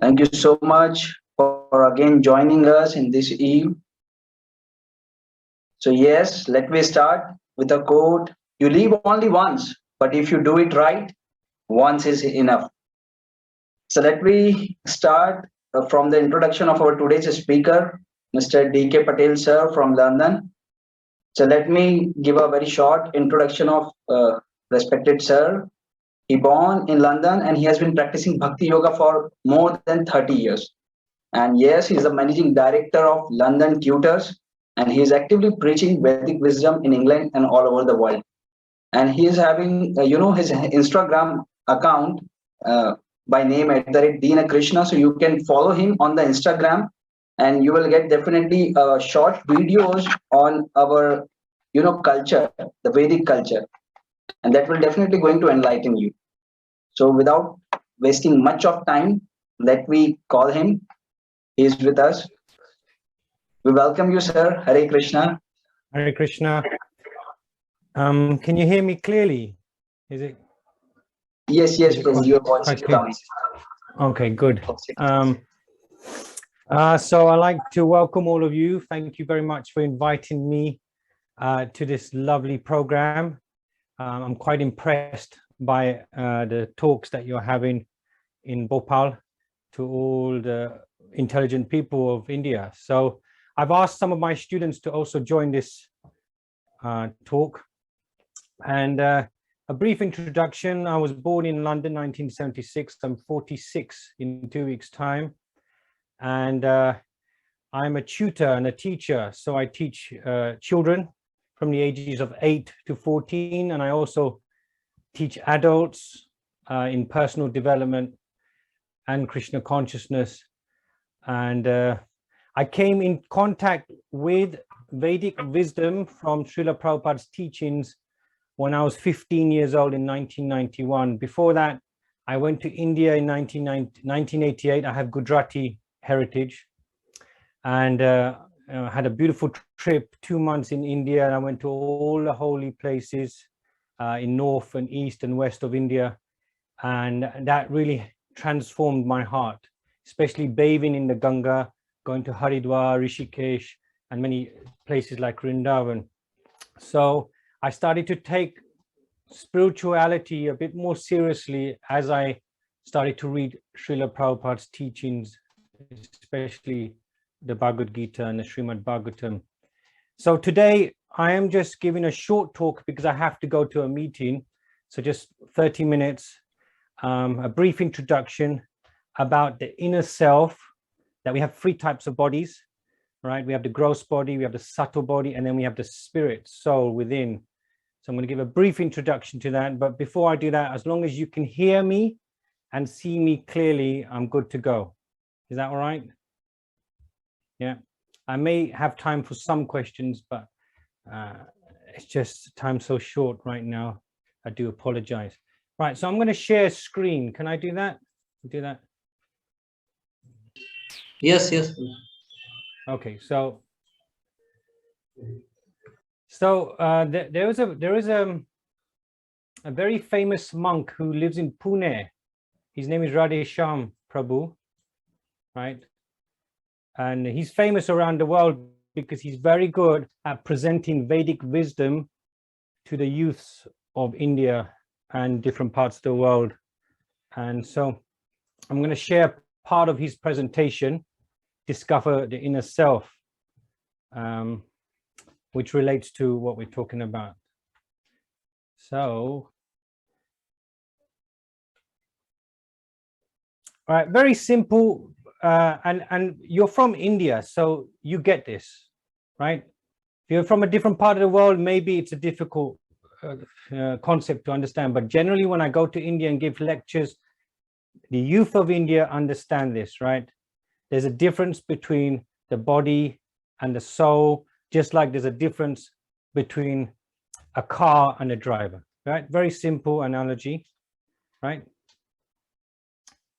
Thank you so much for again joining us in this eve. So, yes, let me start with a quote. You live only once, but if you do it right, once is enough. So, let me start from the introduction of our today's speaker, Mr. D.K. Patel, sir, from London. So, let me give a very short introduction of respected sir. He born in London and he has been practicing Bhakti Yoga for more than 30 years. And yes, he is the managing director of London Tutors, and he is actively preaching Vedic wisdom in England and all over the world. And he is having, his Instagram account by name at the rate Dina Krishna. So you can follow him on the Instagram, and you will get definitely short videos on our, culture, the Vedic culture, and that will definitely going to enlighten you. So without wasting much of time, let me call him. He is with us. We welcome you, sir. Hare Krishna. Hare Krishna. Can you hear me clearly? Is it? Yes, your voice is coming. Okay, good. So I'd like to welcome all of you. Thank you very much for inviting me to this lovely program. I'm quite impressed by the talks that you're having in Bhopal to all the intelligent people of India. So I've asked some of my students to also join this talk. And a brief introduction. I was born in London, 1976. I'm 46 in 2 weeks' time. And I'm a tutor and a teacher. So I teach children from the ages of 8 to 14. And I also teach adults in personal development and Krishna consciousness. And I came in contact with Vedic wisdom from Srila Prabhupada's teachings when I was 15 years old in 1991. Before that, I went to India in 1988. I have Gujarati heritage, and had a beautiful trip, 2 months in India. And I went to all the holy places in north and east and west of India. And that really transformed my heart, especially bathing in the Ganga, going to Haridwar, Rishikesh, and many places like Vrindavan. So I started to take spirituality a bit more seriously as I started to read Srila Prabhupada's teachings, especially the Bhagavad Gita and the Srimad Bhagavatam. So today I am just giving a short talk because I have to go to a meeting. So just 30 minutes, a brief introduction about the inner self, that we have 3 types of bodies, right? We have the gross body, we have the subtle body, and then we have the spirit, soul within. So I'm going to give a brief introduction to that. But before I do that, as long as you can hear me and see me clearly, I'm good to go. Is that all right? Yeah. I may have time for some questions, but it's just time so short right now. I do apologize. Right. So I'm going to share screen. Can I do that? Do that? Yes. Okay. So there is a very famous monk who lives in Pune. His name is Radhesham Prabhu, right? And he's famous around the world because he's very good at presenting Vedic wisdom to the youths of India and different parts of the world. And so I'm going to share part of his presentation, Discover the Inner Self, which relates to what we're talking about. So, all right, very simple. And you're from India, so you get this, right? If you're from a different part of the world, maybe it's a difficult concept to understand. But generally, when I go to India and give lectures, the youth of India understand this, right? There's a difference between the body and the soul, just like there's a difference between a car and a driver, right? Very simple analogy, right?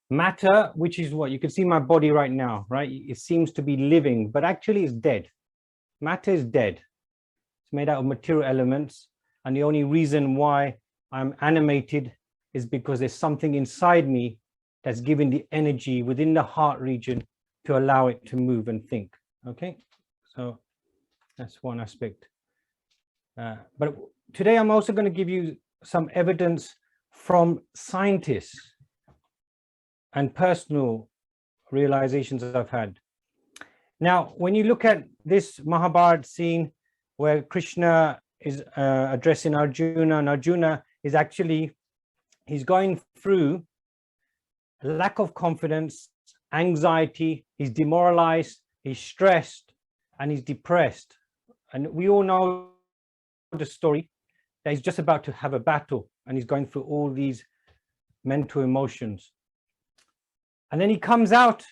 Matter, which is what you can see my body right now, right? It seems to be living, but actually it's dead. Matter is dead. It's made out of material elements. And the only reason why I'm animated is because there's something inside me that's giving the energy within the heart region to allow it to move and think. Okay, so that's one aspect. But today I'm also going to give you some evidence from scientists and personal realizations that I've had. Now, when you look at this Mahabharata scene where Krishna is addressing Arjuna, and Arjuna is actually, he's going through lack of confidence, anxiety, he's demoralized, he's stressed, and he's depressed. And we all know the story that he's just about to have a battle and he's going through all these mental emotions. And then he comes out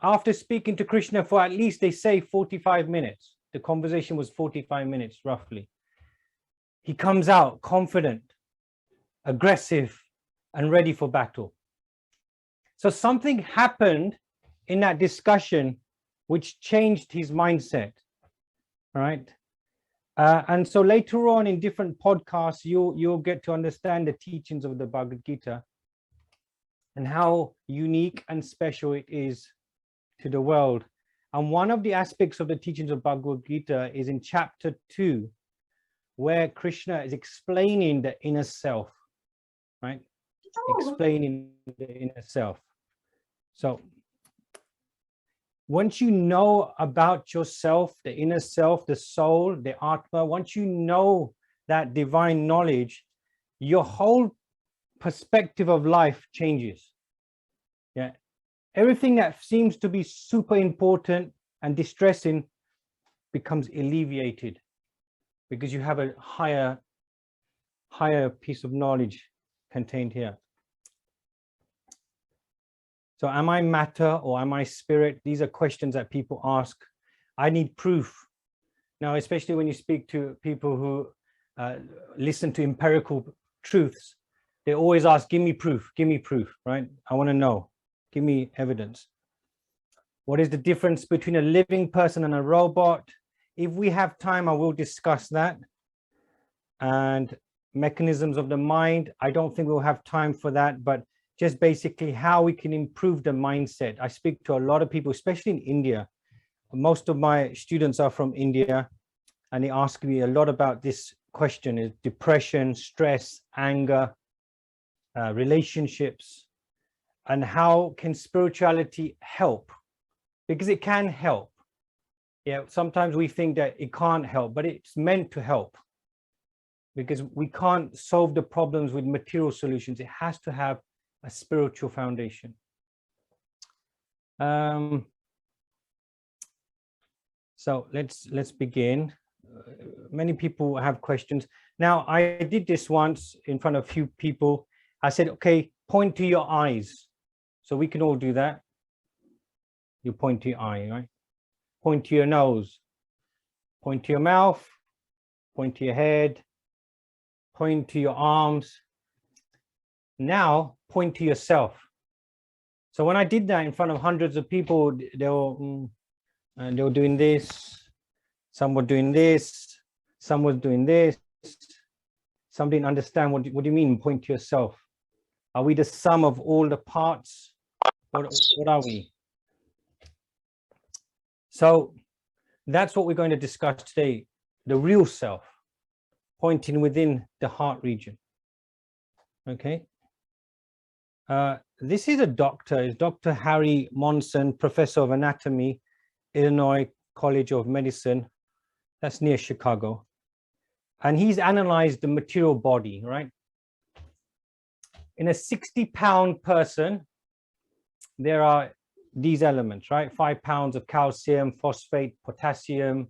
after speaking to Krishna for at least, they say, 45 minutes. The conversation was 45 minutes, roughly. He comes out confident, aggressive, and ready for battle. So something happened in that discussion which changed his mindset, right? And so later on in different podcasts, you'll get to understand the teachings of the Bhagavad Gita and how unique and special it is to the world. And one of the aspects of the teachings of Bhagavad Gita is in chapter 2, where Krishna is explaining the inner self, right? Explaining the inner self. So once you know about yourself, the inner self, the soul, the Atma, once you know that divine knowledge, your whole perspective of life changes. Yeah. Everything that seems to be super important and distressing becomes alleviated because you have a higher piece of knowledge contained here. So am I matter or am I spirit? These are questions that people ask. I need proof. Now, especially when you speak to people who listen to empirical truths, they always ask, give me proof, right? I want to know, give me evidence. What is the difference between a living person and a robot? If we have time, I will discuss that. And mechanisms of the mind, I don't think we'll have time for that, but just basically how we can improve the mindset. I speak to a lot of people, especially in India. Most of my students are from India, and they ask me a lot about this question: is depression, stress, anger, relationships, and how can spirituality help? Because it can help. Yeah, sometimes we think that it can't help, but it's meant to help. Because we can't solve the problems with material solutions. It has to have a spiritual foundation. So let's begin. Many people have questions. Now, I did this once in front of a few people. I said, okay, point to your eyes. So we can all do that. You point to your eye, right? Point to your nose. Point to your mouth. Point to your head. Point to your arms. Now point to yourself. So when I did that in front of hundreds of people, they were doing this, some were doing this, some was doing this. Some didn't understand what do you mean point to yourself? Are we the sum of all the parts? What are we? So that's what we're going to discuss today, the real self, pointing within the heart region. Okay. This is a doctor, is Dr. Harry Monson, professor of anatomy, Illinois College of Medicine. That's near Chicago. And he's analyzed the material body, right? In a 60-pound person, there are these elements, right? 5 pounds of calcium, phosphate, potassium.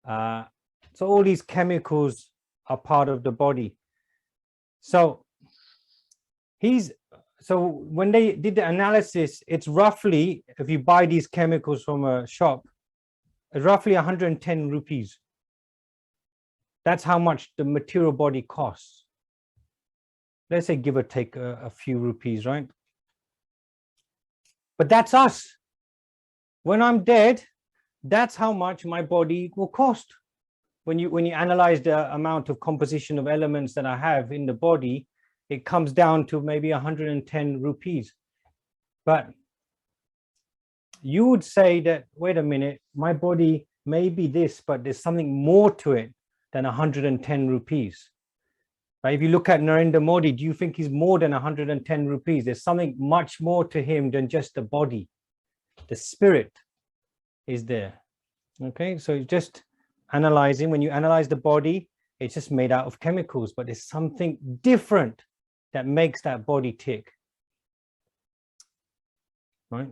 So all these chemicals are part of the body. So when they did the analysis, it's roughly, if you buy these chemicals from a shop, it's roughly 110 rupees. That's how much the material body costs. Let's say give or take a few rupees, right? But that's us. When I'm dead, that's how much my body will cost. When you analyze the amount of composition of elements that I have in the body, it comes down to maybe 110 rupees. But you would say that, wait a minute, my body may be this, but there's something more to it than 110 rupees. Right? If you look at Narendra Modi, do you think he's more than 110 rupees? There's something much more to him than just the body. The spirit is there. Okay, so just analyzing, when you analyze the body, it's just made out of chemicals, but there's something different that makes that body tick. Right,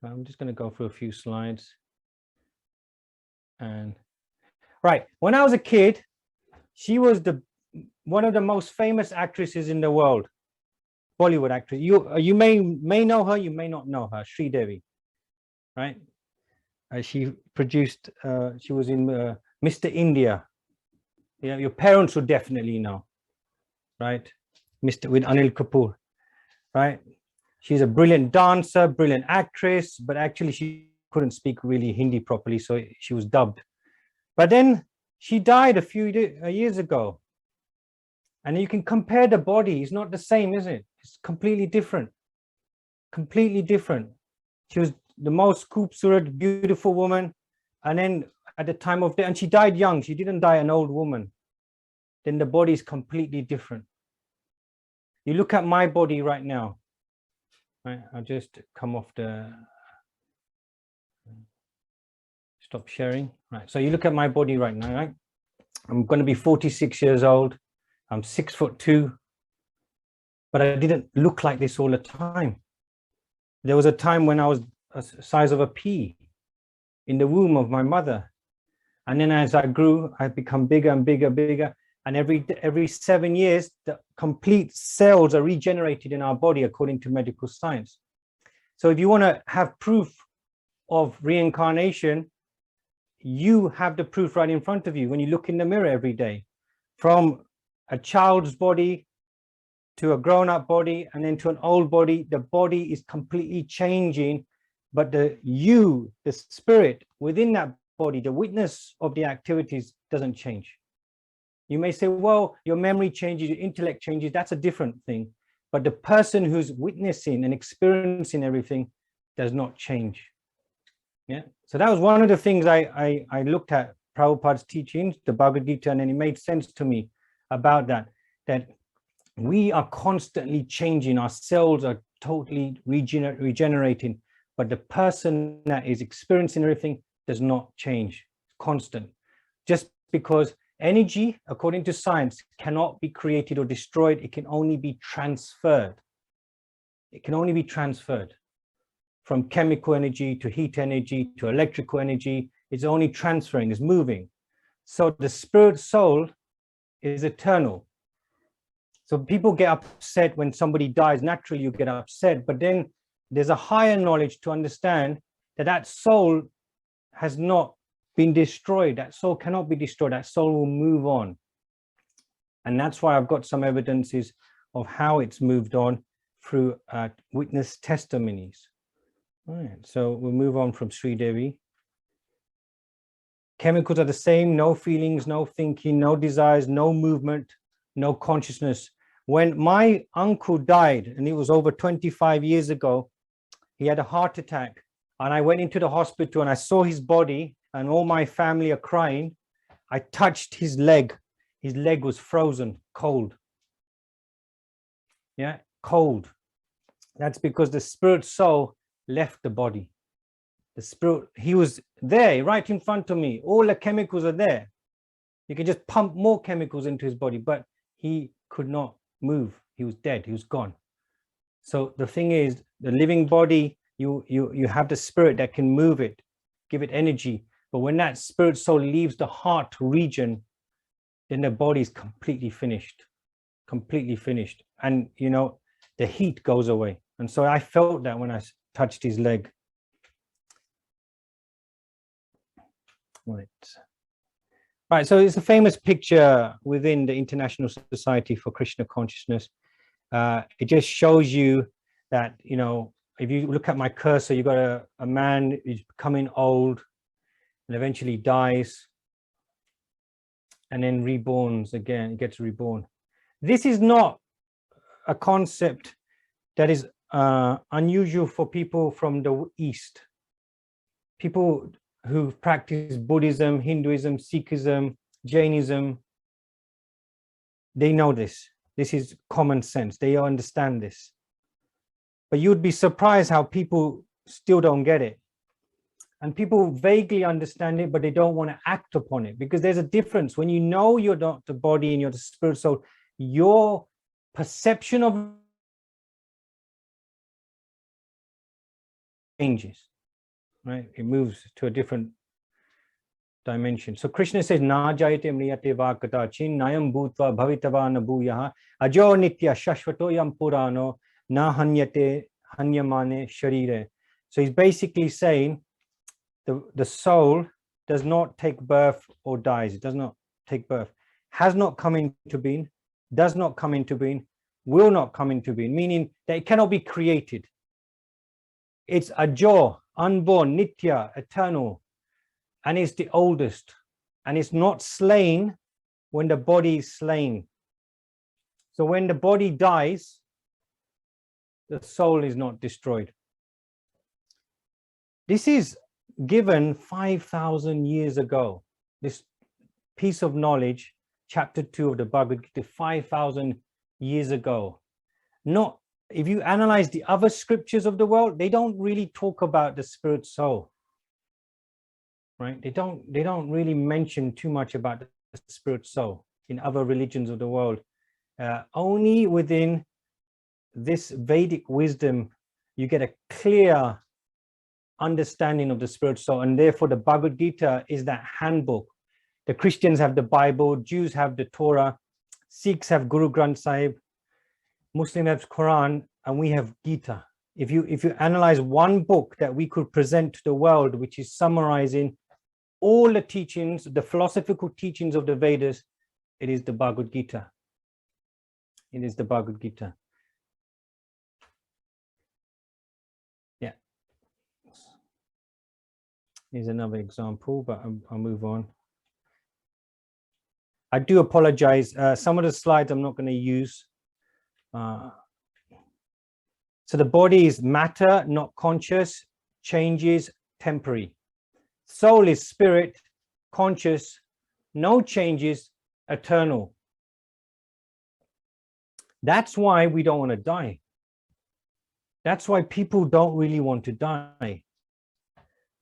I'm just going to go through a few slides. And right, when I was a kid, she was one of the most famous actresses in the world, Bollywood actress. You may know her, you may not know her, Sri Devi, right? She produced, she was in Mr. India. Yeah, your parents would definitely know, right? with Anil Kapoor, right? She's a brilliant dancer, brilliant actress, but actually she couldn't speak really Hindi properly, so she was dubbed. But then she died a few years ago. And you can compare the body. It's not the same, is it? It's completely different. Completely different. She was the most khoobsurat, beautiful woman. And then at the time of death, and she died young. She didn't die an old woman. Then the body is completely different. You look at my body right now. Right? I'll just come off the... Stop sharing. Right. So you look at my body right now, right? I'm going to be 46 years old. I'm 6'2", but I didn't look like this all the time. There was a time when I was the size of a pea in the womb of my mother. And then as I grew, I've become bigger and bigger, bigger. And every 7 years, the complete cells are regenerated in our body according to medical science. So if you want to have proof of reincarnation, you have the proof right in front of you when you look in the mirror every day. From a child's body to a grown-up body and then to an old body, the body is completely changing, but the spirit within that body, the witness of the activities doesn't change. You may say, well, your memory changes, your intellect changes, that's a different thing. But the person who's witnessing and experiencing everything does not change. Yeah. So that was one of the things I looked at Prabhupada's teachings, the Bhagavad Gita, and then it made sense to me about that we are constantly changing. Our cells are totally regenerating, but the person that is experiencing everything does not change. Constant. Just because energy, according to science, cannot be created or destroyed, it can only be transferred. It can only be transferred. From chemical energy to heat energy to electrical energy, it's only transferring, it's moving. So the spirit soul is eternal. So people get upset when somebody dies. Naturally, you get upset, but then there's a higher knowledge to understand that that soul has not been destroyed. That soul cannot be destroyed. That soul will move on. And that's why I've got some evidences of how it's moved on through witness testimonies. All right, so we'll move on from Sri Devi. Chemicals are the same, no feelings, no thinking, no desires, no movement, no consciousness. When my uncle died, and it was over 25 years ago, he had a heart attack. And I went into the hospital and I saw his body and all my family are crying. I touched his leg. His leg was frozen, cold. Yeah, cold. That's because the spirit soul left the body. The spirit, he was there right in front of me. All the chemicals are there. You can just pump more chemicals into his body, but he could not move. He was dead. He was gone. So the thing is, the living body, you have the spirit that can move it, give it energy. But when that spirit soul leaves the heart region, then the body is completely finished, completely finished. And, you know, the heat goes away. And so I felt that when I touched his leg. Right, so it's a famous picture within the International Society for Krishna Consciousness. It just shows you that, you know, if you look at my cursor, you've got a man who's becoming old and eventually dies and then reborns again, gets reborn. This is not a concept that is unusual for people from the East. People who practice Buddhism, Hinduism, Sikhism, Jainism, they know this. This is common sense. They understand this. But you'd be surprised how people still don't get it. And people vaguely understand it, but they don't want to act upon it, because there's a difference. When you know you're not the body and you're the spirit soul, your perception of changes, right? It moves to a different dimension. So Krishna says, Na jayate mriyate va katachin nayam bhutva bhavitavana bhuyaha ajo nitya shashvato yam purano na hanyate hanyamane sharire. So he's basically saying the soul does not take birth or dies. It does not take birth, has not come into being, does not come into being, will not come into being, meaning that it cannot be created. It's ajo, unborn, nitya, eternal, and it's the oldest, and it's not slain when the body is slain. So when the body dies, the soul is not destroyed. This is given 5,000 years ago. This piece of knowledge, chapter 2 of the Bhagavad Gita, 5,000 years ago. Not, if you analyze the other scriptures of the world, they don't really talk about the spirit soul, right? They don't really mention too much about the spirit soul in other religions of the world. Only within this Vedic wisdom, you get a clear understanding of the spirit soul, and therefore the Bhagavad Gita is that handbook. The Christians have the Bible, Jews have the Torah, Sikhs have Guru Granth Sahib, Muslims have Quran, and we have Gita. If you analyze one book that we could present to the world, which is summarizing all the teachings, the philosophical teachings of the Vedas, it is the Bhagavad Gita. It is the Bhagavad Gita. Yeah. Here's another example, but I'll move on. I do apologize. Some of the slides I'm not going to use. So the body is matter, not conscious, changes, temporary. Soul is spirit, conscious, no changes, eternal. That's why we don't want to die. That's why people don't really want to die.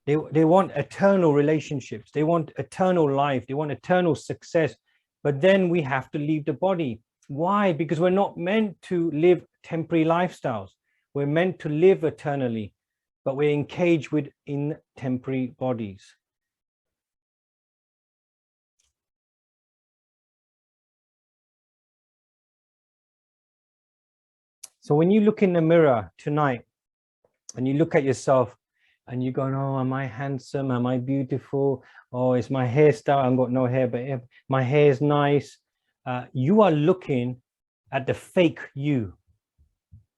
They want eternal relationships. They want eternal life. They want eternal success. But then we have to leave the body. Why? Because we're not meant to live temporary lifestyles. We're meant to live eternally, but we're engaged in temporary bodies. So when you look in the mirror tonight and you look at yourself and you go, oh, am I handsome? Am I beautiful? Oh, it's my hairstyle. I've got no hair, but my hair is nice. You are looking at the fake you.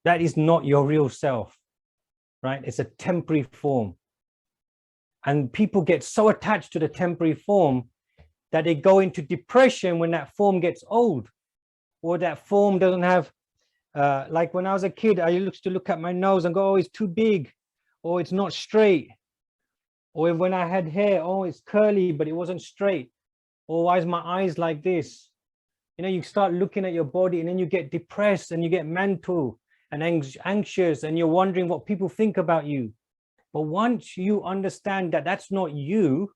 That is not your real self, right? It's a temporary form. And people get so attached to the temporary form that they go into depression when that form gets old, or that form doesn't have, like when I was a kid, I used to look at my nose and go, oh, it's too big, or it's not straight. Or when I had hair, oh, it's curly, but it wasn't straight. Or why is my eyes like this? You know, you start looking at your body and then you get depressed and you get mental and anxious and you're wondering what people think about you. But once you understand that that's not you,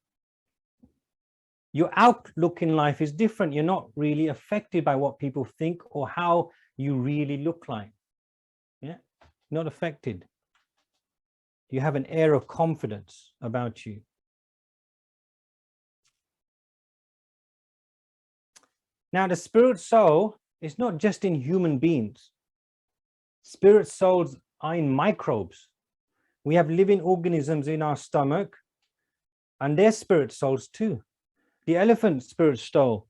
your outlook in life is different. You're not really affected by what people think or how you really look like. Yeah, not affected. You have an air of confidence about you. Now, the spirit soul is not just in human beings. Spirit souls are in microbes. We have living organisms in our stomach, and they're spirit souls too. The elephant spirit soul,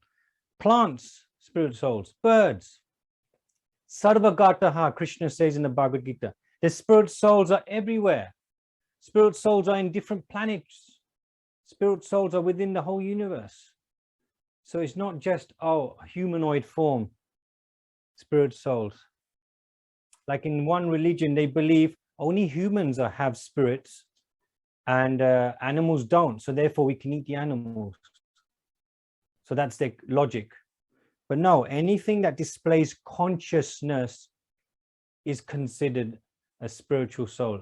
plants spirit souls, birds. Sarvagataha, Krishna says in the Bhagavad Gita. The spirit souls are everywhere. Spirit souls are in different planets. Spirit souls are within the whole universe. So it's not just, oh, humanoid form, spirit souls. Like in one religion, they believe only humans have spirits and animals don't. So therefore we can eat the animals. So that's their logic. But no, anything that displays consciousness is considered a spiritual soul,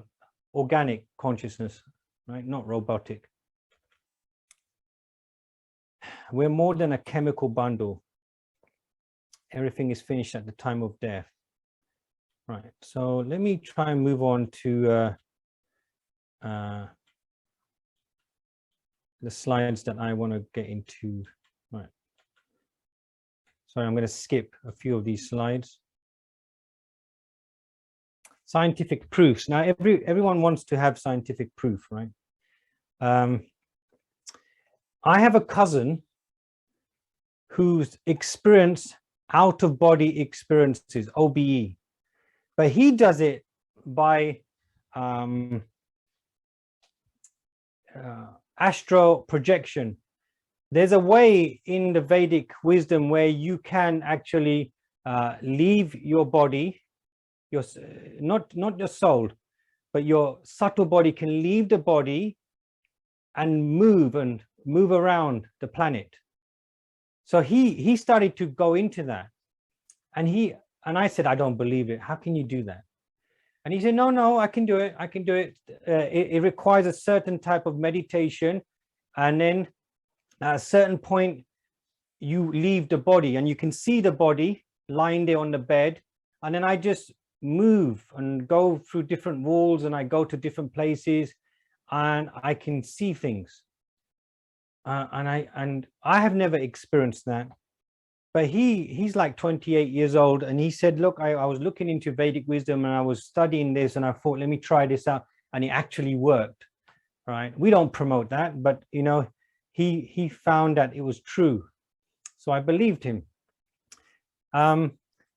organic consciousness, right? Not robotic. We're more than a chemical bundle. Everything is finished at the time of death. Right, so let me try and move on to the slides that I want to get into. Right. Sorry, I'm going to skip a few of these slides. Scientific proofs. Now, everyone wants to have scientific proof, right? I have a cousin who's experienced out-of-body experiences, OBE, but he does it by astral projection. There's a way in the Vedic wisdom where you can actually leave your body, your not your soul, but your subtle body can leave the body and move around the planet. So he started to go into that, and I said, I don't believe it. How can you do that? And he said, no, I can do it. I can do it. It requires a certain type of meditation. And then at a certain point, you leave the body and you can see the body lying there on the bed. And then I just move and go through different walls, and I go to different places and I can see things. And I have never experienced that. But he's like 28 years old, and he said, look, I was looking into Vedic wisdom and I was studying this, and I thought, let me try this out. And it actually worked, right? We don't promote that, but you know, he found that it was true. So I believed him.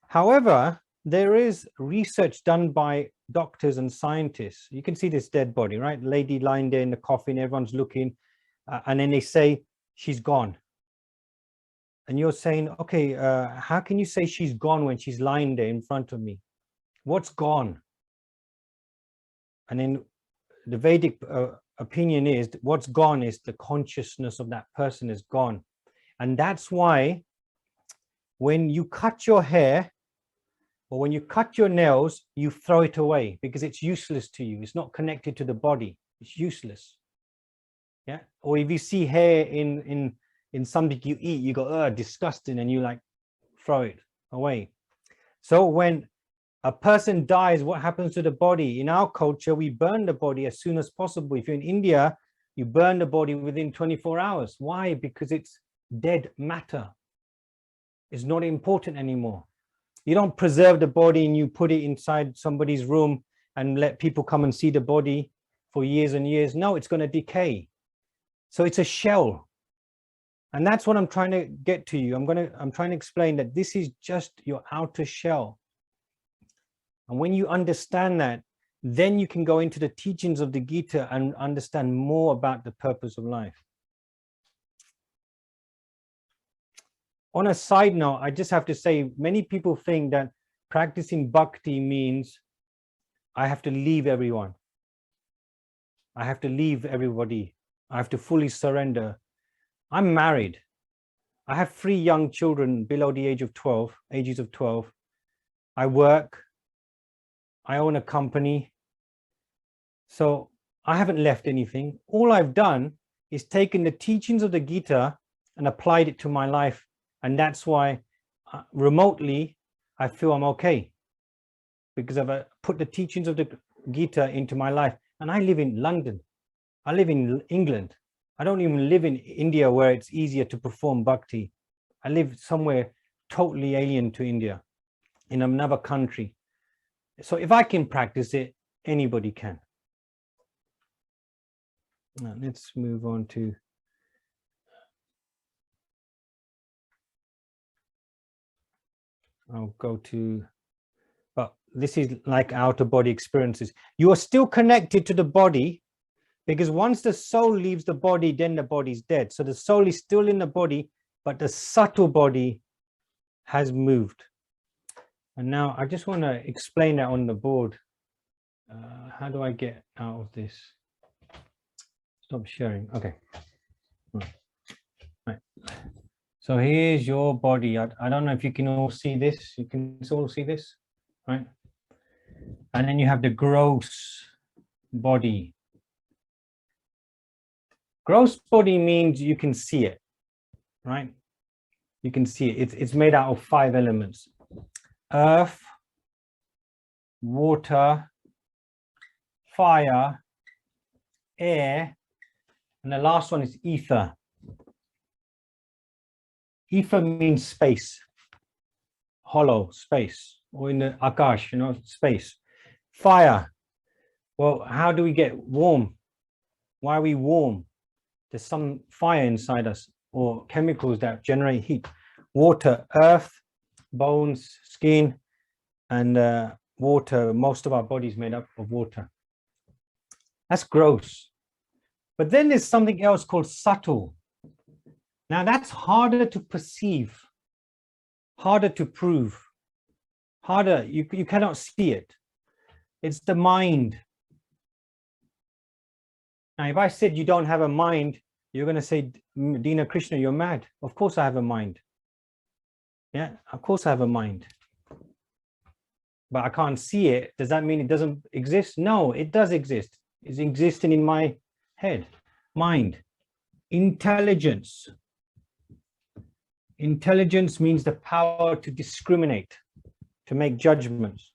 However, there is research done by doctors and scientists. You can see this dead body, right? Lady lying there in the coffin, everyone's looking, and then they say, she's gone. And you're saying, okay, how can you say she's gone when she's lying there in front of me? What's gone? And then the Vedic opinion is that what's gone is the consciousness of that person is gone. And that's why when you cut your hair or when you cut your nails, you throw it away because it's useless to you. It's not connected to the body. It's useless. Yeah. Or if you see hair in something you eat, you go, oh, disgusting, and you like throw it away. So when a person dies, what happens to the body? In our culture, we burn the body as soon as possible. If you're in India, you burn the body within 24 hours. Why? Because it's dead matter. It's not important anymore. You don't preserve the body and you put it inside somebody's room and let people come and see the body for years and years. No, it's going to decay. So it's a shell. And that's what I'm trying to get to you. I'm trying to explain that this is just your outer shell. And when you understand that, then you can go into the teachings of the Gita and understand more about the purpose of life. On a side note, I just have to say, many people think that practicing bhakti means I have to leave everyone. I have to leave everybody. I have to fully surrender. I'm married. I have 3 young children below the ages of 12. I work. I own a company. So I haven't left anything. All I've done is taken the teachings of the Gita and applied it to my life. And that's why remotely, I feel I'm okay. Because I've put the teachings of the Gita into my life. And I live in London. I live in England. I don't even live in India where it's easier to perform bhakti. I live somewhere totally alien to India, in another country. So if I can practice it, anybody can. Now, let's move on to I'll go to, well, this is like outer body experiences. You are still connected to the body, because once the soul leaves the body, then the body's dead. So the soul is still in the body, but the subtle body has moved. And now I just want to explain that on the board. How do I get out of this? Stop sharing. Okay. Right. So here's your body. I don't know if you can all see this. You can all see this, right? And then you have the gross body. Gross body means you can see it, right? You can see it. It's made out of 5 elements: earth, water, fire, air, and the last one is ether. Ether means space, hollow space, or in the akash, you know, space. Fire. Well, how do we get warm? Why are we warm? There's some fire inside us, or chemicals that generate heat. Water, earth, bones, skin, and water. Most of our body is made up of water. That's gross. But then there's something else called subtle. Now that's harder to perceive, harder to prove, harder, you cannot see it. It's the mind. Now, if I said you don't have a mind, you're going to say, Dina Krishna, you're mad. Of course I have a mind. Yeah, of course I have a mind. But I can't see it. Does that mean it doesn't exist? No, it does exist. It's existing in my head. Mind. Intelligence. Intelligence means the power to discriminate, to make judgments.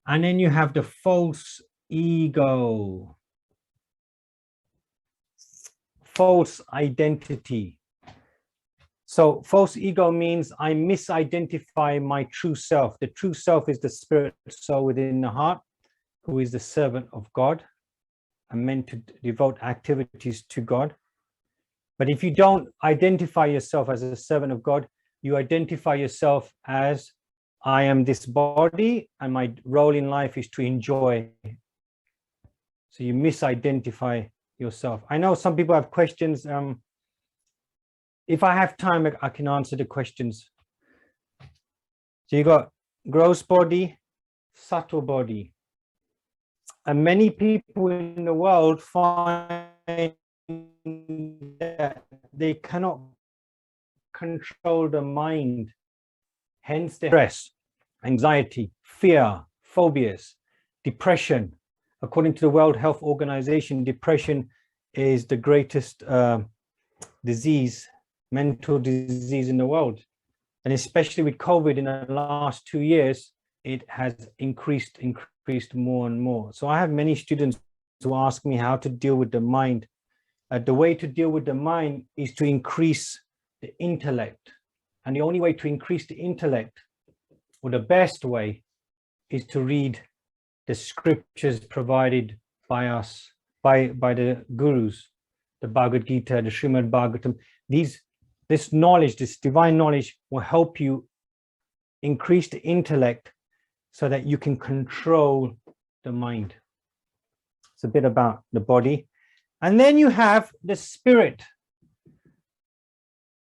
And then you have the false ego. False identity. So false ego means I misidentify my true self. The true self is the spirit soul within the heart, who is the servant of God and meant to devote activities to God. But if you don't identify yourself as a servant of God, you identify yourself as I am this body and my role in life is to enjoy. So you misidentify yourself. I know some people have questions. If I have time, I can answer the questions. So you got gross body, subtle body. And many people in the world find that they cannot control the mind. Hence the stress, anxiety, fear, phobias, depression. According to the World Health Organization, depression is the greatest disease, mental disease in the world. And especially with COVID in the last 2 years, it has increased more and more. So I have many students who ask me how to deal with the mind. The way to deal with the mind is to increase the intellect. And the only way to increase the intellect, or the best way, is to read the scriptures provided by us, by the gurus, the Bhagavad Gita, the Srimad Bhagavatam. This knowledge, this divine knowledge will help you increase the intellect so that you can control the mind. It's a bit about the body. And then you have the spirit,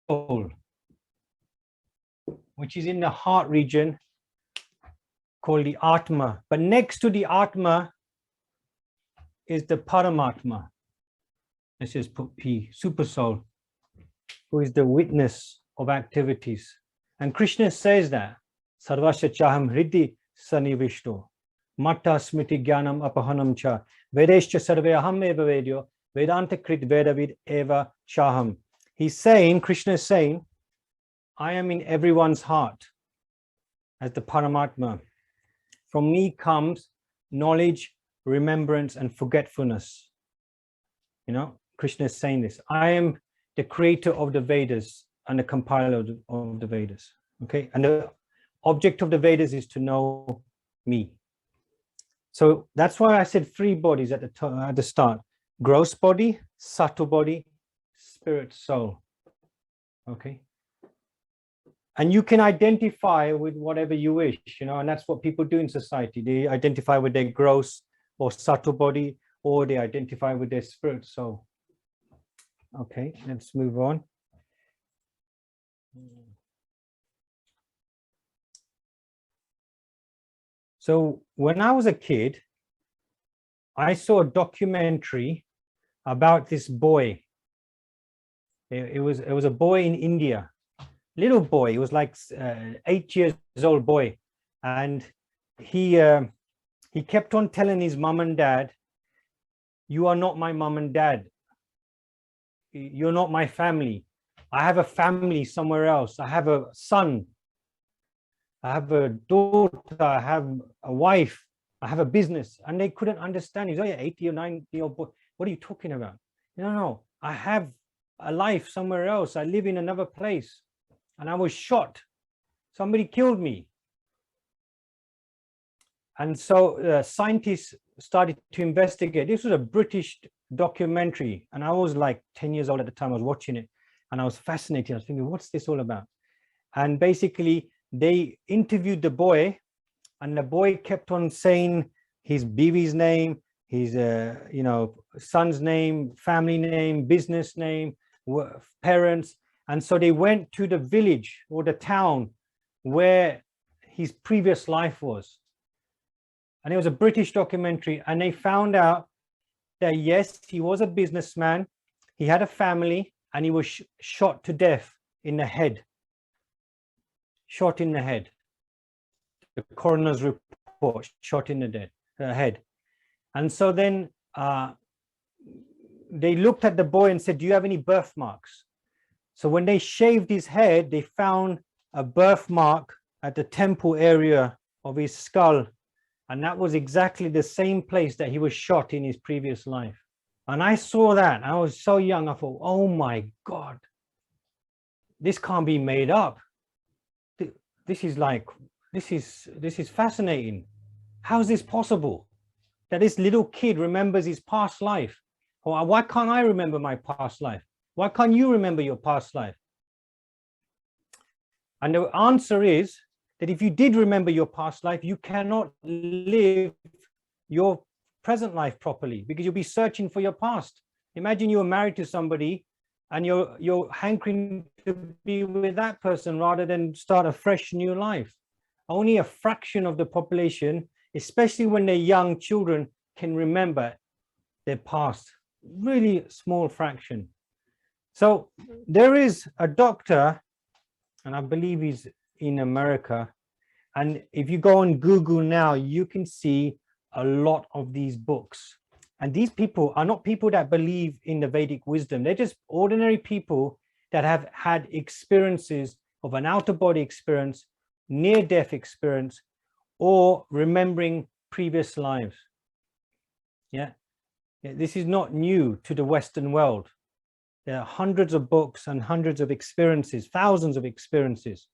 soul, which is in the heart region, called the Atma. But next to the Atma is the Paramatma. This is P, super soul, who is the witness of activities. And Krishna says that, Sarvasya Chaham Hriddhi Sanivishto, Mata Smriti Jnanam Apahanam Cha, Vedescha Sarve Aham Eva Vedyo, Vedanta Krit Vedavid Eva Chaham. He's saying, Krishna is saying, I am in everyone's heart as the Paramatma. From me comes knowledge, remembrance, and forgetfulness. You know, Krishna is saying this. I am the creator of the Vedas and the compiler of the Vedas. Okay, and the object of the Vedas is to know me. So that's why I said 3 bodies at the start: gross body, subtle body, spirit, soul. Okay. And you can identify with whatever you wish, you know, and that's what people do in society. They identify with their gross or subtle body, or they identify with their spirit soul. Okay, let's move on. So when I was a kid, I saw a documentary about this boy. It was a boy in India, little boy. He was like 8 years old boy, and he kept on telling his mom and dad, "You are not my mom and dad. You're not my family. I have a family somewhere else. I have a son. I have a daughter. I have a wife. I have a business." And they couldn't understand. He's only 80 or 90-year-old boy. What are you talking about? No, I have a life somewhere else. I live in another place. And I was shot. Somebody killed me. And so scientists started to investigate. This was a British documentary. And I was like 10 years old at the time. I was watching it. And I was fascinated. I was thinking, what's this all about? And basically, they interviewed the boy. And the boy kept on saying his BB's name, his son's name, family name, business name, parents. And so they went to the village or the town where his previous life was. And it was a British documentary. And they found out that, yes, he was a businessman. He had a family and he was shot to death in the head. Shot in the head. The coroner's report, shot in the head. And so then they looked at the boy and said, "Do you have any birthmarks?" So when they shaved his head, they found a birthmark at the temple area of his skull. And that was exactly the same place that he was shot in his previous life. And I saw that. I was so young. I thought, oh my God, this can't be made up. This is fascinating. How is this possible? That this little kid remembers his past life. Or why can't I remember my past life? Why can't you remember your past life? And the answer is that if you did remember your past life, you cannot live your present life properly because you'll be searching for your past. Imagine you were married to somebody and you're hankering to be with that person rather than start a fresh new life. Only a fraction of the population, especially when they're young children, can remember their past. Really small fraction. So there is a doctor, and I believe he's in America. And if you go on Google now, you can see a lot of these books. And these people are not people that believe in the Vedic wisdom. They're just ordinary people that have had experiences of an out-of-body experience, near-death experience, or remembering previous lives. Yeah, this is not new to the Western world. There are hundreds of books and hundreds of experiences, thousands of experiences,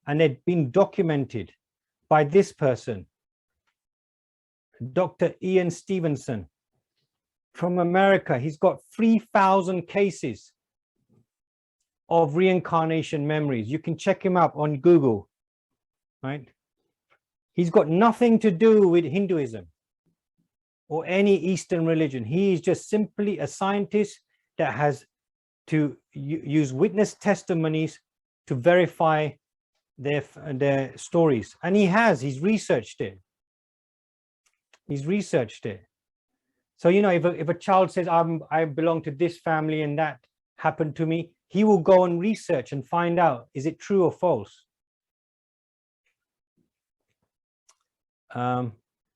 and they've been documented by this person, Dr. Ian Stevenson from America. He's got 3,000 cases of reincarnation memories. You can check him up on Google, right? He's got nothing to do with Hinduism or any Eastern religion. He is just simply a scientist that has to use witness testimonies to verify their stories. And he's researched it. He's researched it. So, you know, if a child says, I belong to this family and that happened to me, he will go and research and find out, is it true or false?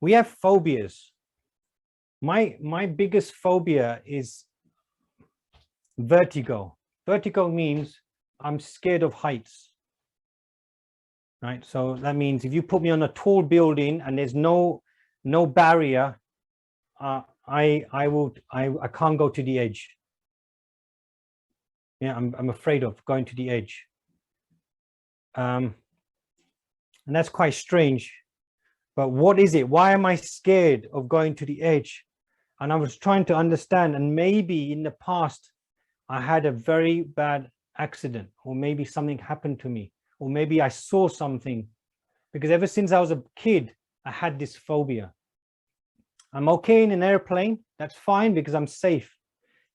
We have phobias. My biggest phobia is vertigo. Vertigo means I'm scared of heights, right? So that means if you put me on a tall building and there's no barrier, I can't go to the edge. Yeah, I'm afraid of going to the edge. And that's quite strange. But what is it? Why am I scared of going to the edge? And I was trying to understand, and maybe in the past, I had a very bad accident, or maybe something happened to me, or maybe I saw something, because ever since I was a kid, I had this phobia. I'm okay in an airplane, that's fine because I'm safe.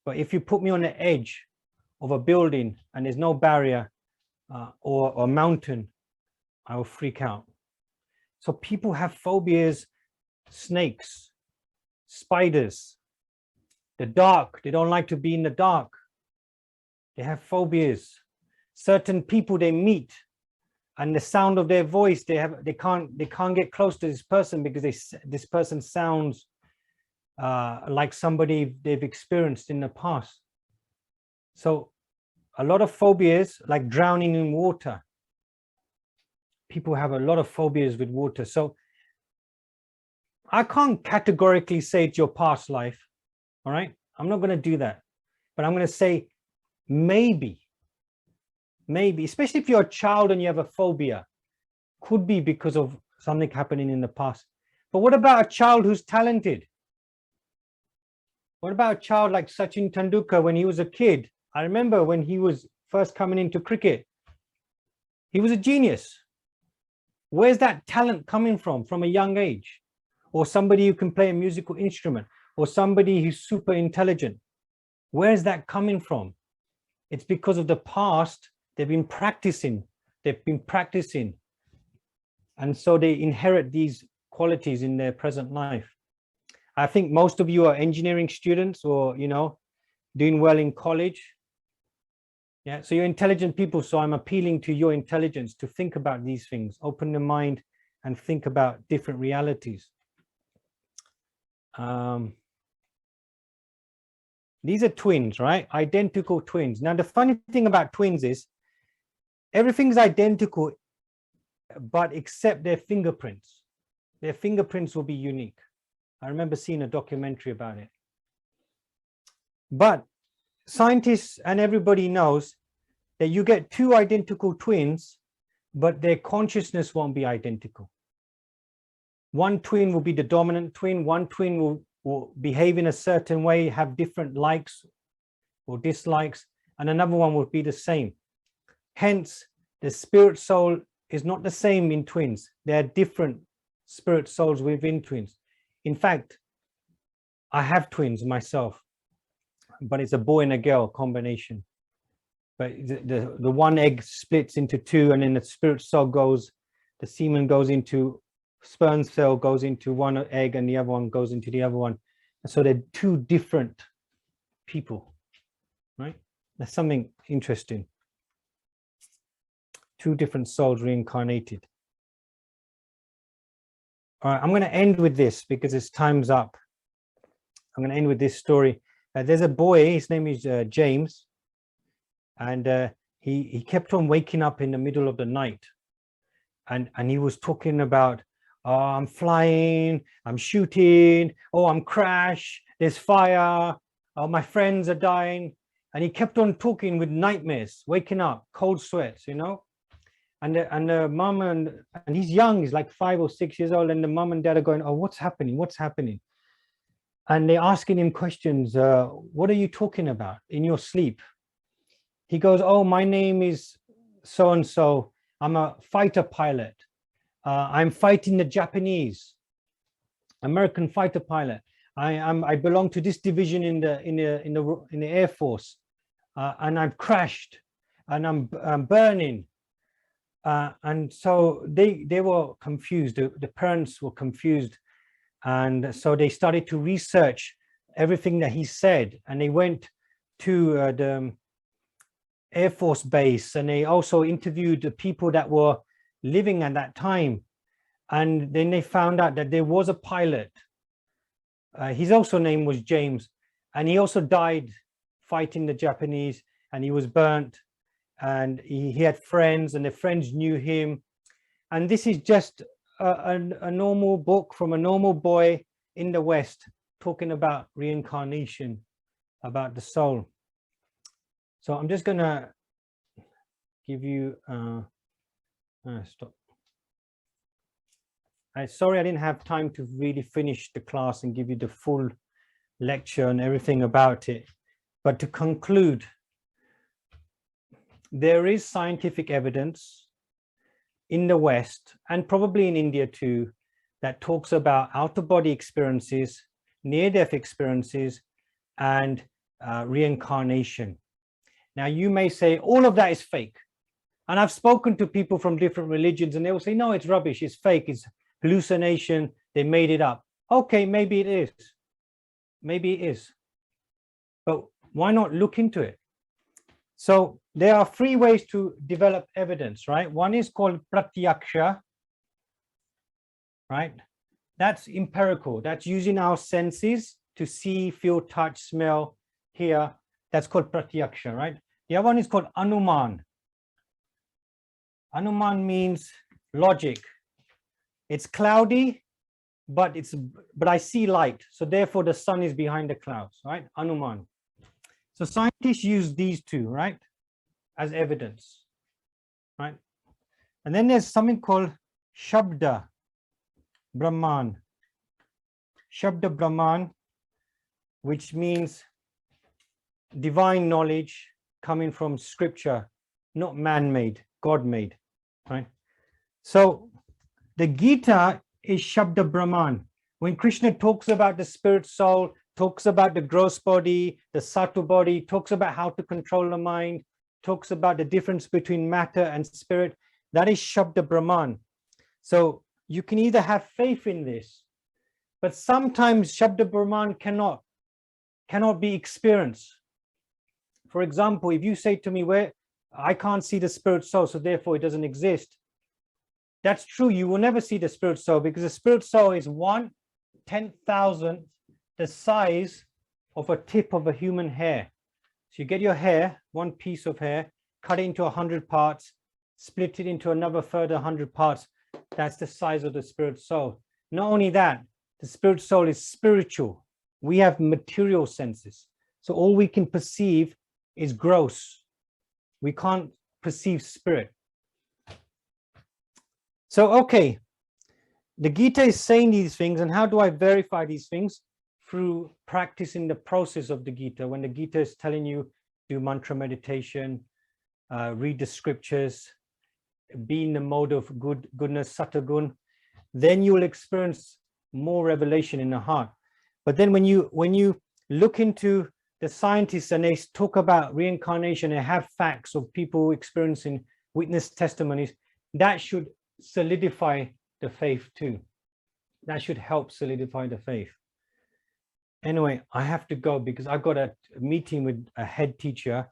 But if you put me on the edge of a building and there's no barrier or a mountain, I will freak out. So people have phobias, snakes, spiders, the dark. They don't like to be in the dark. They have phobias. Certain people they meet, and the sound of their voice, they can't get close to this person because this person sounds like somebody they've experienced in the past. So a lot of phobias, like drowning in water. People have a lot of phobias with water. So I can't categorically say it's your past life. All right. I'm not going to do that. But I'm going to say maybe, especially if you're a child and you have a phobia, could be because of something happening in the past. But what about a child who's talented? What about a child like Sachin Tendulkar when he was a kid? I remember when he was first coming into cricket, he was a genius. Where's that talent coming from a young age? Or somebody who can play a musical instrument, or somebody who's super intelligent. Where's that coming from? It's because of the past. They've been practicing. And so they inherit these qualities in their present life. I think most of you are engineering students, or, doing well in college. Yeah, so you're intelligent people. So I'm appealing to your intelligence to think about these things, open the mind and think about different realities. These are twins, right? Identical twins. Now, the funny thing about twins is everything's identical, but except their fingerprints. Their fingerprints will be unique. I remember seeing a documentary about it. But scientists and everybody knows that you get two identical twins, but their consciousness won't be identical. One twin will be the dominant twin. One twin will behave in a certain way, have different likes or dislikes, and another one will be the same. Hence, the spirit soul is not the same in twins. There are different spirit souls within twins. In fact, I have twins myself, but it's a boy and a girl combination. But the one egg splits into two, and then the spirit soul goes, the semen goes into, sperm cell goes into one egg, and the other one goes into the other one. And so they're two different people, right? That's something interesting. Two different souls reincarnated. All right, I'm going to end with this because it's time's up. I'm going to end with this story. There's a boy, his name is James, and he kept on waking up in the middle of the night, and he was talking about, oh, I'm flying, I'm shooting, oh, I'm crash, there's fire, oh, my friends are dying. And he kept on talking with nightmares, waking up, cold sweats, And the mom and he's young, he's like 5 or 6 years old, and the mom and dad are going, oh, what's happening? What's happening? And they're asking him questions. What are you talking about in your sleep? He goes, oh, my name is so-and-so. I'm a fighter pilot. I'm fighting the Japanese, American fighter pilot. I belong to this division in the Air Force, and I've crashed, and I'm burning. And so they were confused. The parents were confused, and so they started to research everything that he said, and they went to the Air Force base, and they also interviewed the people that were living at that time, and then they found out that there was a pilot. His also name was James, and he also died fighting the Japanese, and he was burnt, and he had friends, and the friends knew him. And this is just a normal book from a normal boy in the West talking about reincarnation, about the soul. So I'm just gonna give you stop. Sorry, I didn't have time to really finish the class and give you the full lecture and everything about it. But to conclude, there is scientific evidence in the West, and probably in India too, that talks about out-of-body experiences, near-death experiences, and reincarnation. Now, you may say all of that is fake. And I've spoken to people from different religions, and they will say, no, it's rubbish, it's fake, it's hallucination, they made it up. Okay, maybe it is. Maybe it is. But why not look into it? So there are three ways to develop evidence, right? One is called pratyaksha, right? That's empirical. That's using our senses to see, feel, touch, smell, hear. That's called pratyaksha, right? The other one is called anuman. Anuman means logic. It's cloudy, but I see light. So therefore the sun is behind the clouds, right? Anuman. So scientists use these two, right, as evidence, right? And then there's something called Shabda Brahman. Shabda Brahman, which means divine knowledge coming from scripture, not man-made, God-made, right? So the Gita is Shabda Brahman. When Krishna talks about the spirit soul, talks about the gross body, the subtle body, talks about how to control the mind, talks about the difference between matter and spirit, that is Shabda Brahman. So you can either have faith in this, but sometimes Shabda Brahman cannot be experienced. For example, if you say to me, "Where I can't see the spirit soul, so therefore it doesn't exist," that's true. You will never see the spirit soul, because the spirit soul is 1/10,000th the size of a tip of a human hair. So you get your hair, one piece of hair, cut it into 100 parts, split it into another further 100 parts. That's the size of the spirit soul. Not only that, the spirit soul is spiritual. We have material senses. So all we can perceive is gross. We can't perceive spirit. So, okay, the Gita is saying these things, and how do I verify these things? Through practicing the process of the Gita. When the Gita is telling you, do mantra meditation, read the scriptures, be in the mode of goodness, satagun, then you will experience more revelation in the heart. But then when you look into the scientists and they talk about reincarnation, they have facts of people experiencing witness testimonies, that should solidify the faith too. That should help solidify the faith. Anyway, I have to go because I've got a meeting with a head teacher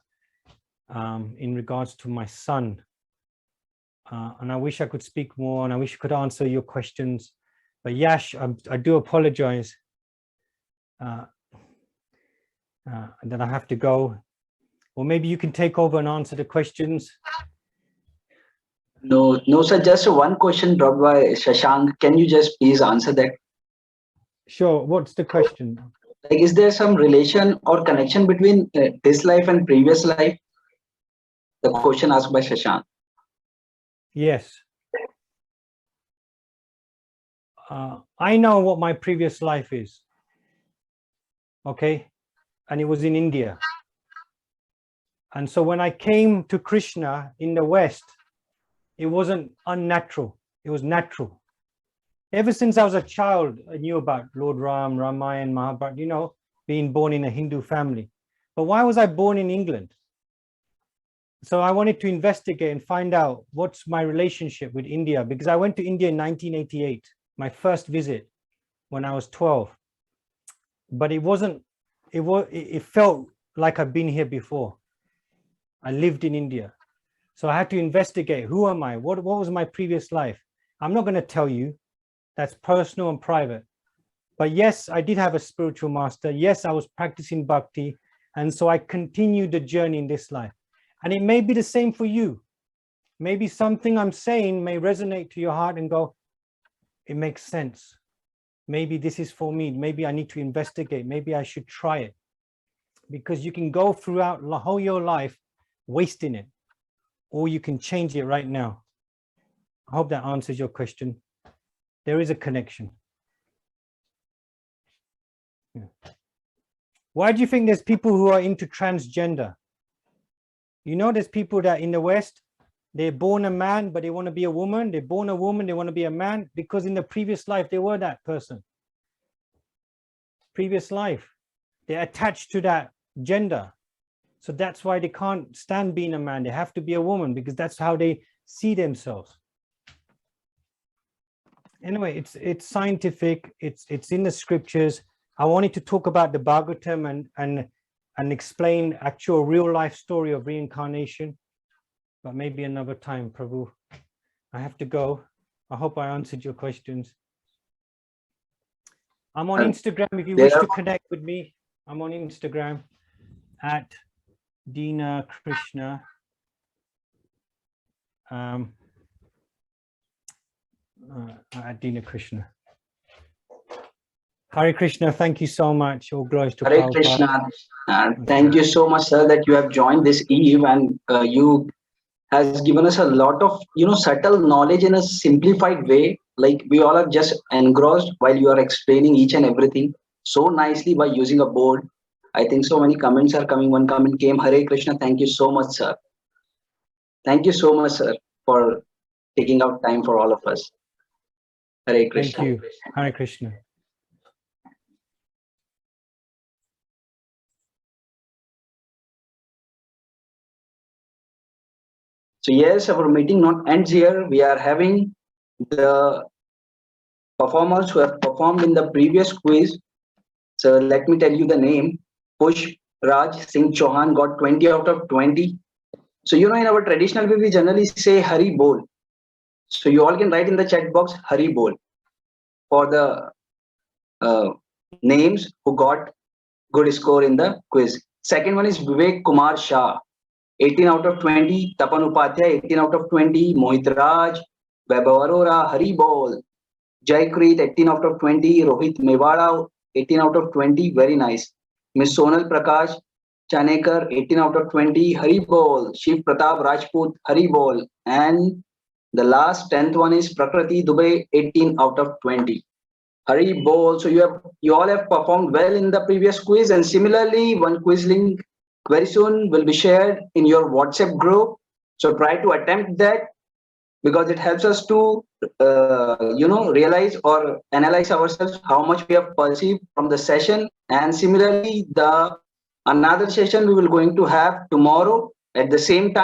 in regards to my son. And I wish I could speak more, and I wish I could answer your questions. But Yash, I do apologize that I have to go. Or maybe you can take over and answer the questions. No, sir. Just one question dropped by Shashank. Can you just please answer that? Sure. What's the question? Like, is there some relation or connection between this life and previous life? The question asked by Shashank. Yes. I know what my previous life is. Okay. And it was in India. And so when I came to Krishna in the West, it wasn't unnatural. It was natural. Ever since I was a child, I knew about Lord Ram, Ramayana, Mahabharata, you know, being born in a Hindu family. But why was I born in England? So I wanted to investigate and find out what's my relationship with India, because I went to India in 1988, my first visit when I was 12. But it felt like I've been here before. I lived in India. So I had to investigate, who am I? What was my previous life? I'm not going to tell you. That's personal and private. But yes, I did have a spiritual master. Yes, I was practicing bhakti. And so I continued the journey in this life. And it may be the same for you. Maybe something I'm saying may resonate to your heart and go, it makes sense. Maybe this is for me. Maybe I need to investigate. Maybe I should try it. Because you can go throughout the whole your life wasting it, or you can change it right now. I hope that answers your question. There is a connection. Yeah. Why do you think there's people who are into transgender? You know, there's people that in the West, they're born a man, but they want to be a woman. They're born a woman, they want to be a man, because in the previous life, they were that person. Previous life, they're attached to that gender. So that's why they can't stand being a man. They have to be a woman, because that's how they see themselves. anyway, it's scientific. It's in the scriptures. I wanted to talk about the Bhagavatam and explain actual real life story of reincarnation, but maybe another time, Prabhu. I have to go. I hope I answered your questions. I'm on Instagram if you wish to connect with me. I'm on Instagram at Dina Krishna. At Dina Krishna. Hare Krishna, thank you so much. All glories to Hare Prabhupada. Krishna. Thank you so much, sir, that you have joined this eve, and you has given us a lot of subtle knowledge in a simplified way. Like we all are just engrossed while you are explaining each and everything so nicely by using a board. I think so many comments are coming. One comment came, Hare Krishna. Thank you so much, sir. Thank you so much, sir, for taking out time for all of us. Hare Krishna. Thank you. Hare Krishna. So yes, our meeting not ends here. We are having the performers who have performed in the previous quiz. So let me tell you the name. Push Raj Singh Chauhan got 20 out of 20. So in our traditional way, we generally say Hari Bol. So you all can write in the chat box Hari Bol for the names who got good score in the quiz. Second one is Vivek Kumar Shah, 18 out of 20. Tapan Upadhyay, 18 out of 20. Mohit Raj, Vaibhav Arora, Hari Bol. Jaypreet, 18 out of 20. Rohit Mewada, 18 out of 20. Very nice. Miss Sonal Prakash Chanekar, 18 out of 20. Hari Bol. Shiv Pratap Rajput, Hari Bol. And the last 10th one is Prakriti Dubey, 18 out of 20. Hari Bol. So you all have performed well in the previous quiz, and similarly, one quiz link very soon will be shared in your WhatsApp group. So try to attempt that, because it helps us to realize or analyze ourselves how much we have perceived from the session. And similarly, the another session we will going to have tomorrow at the same time.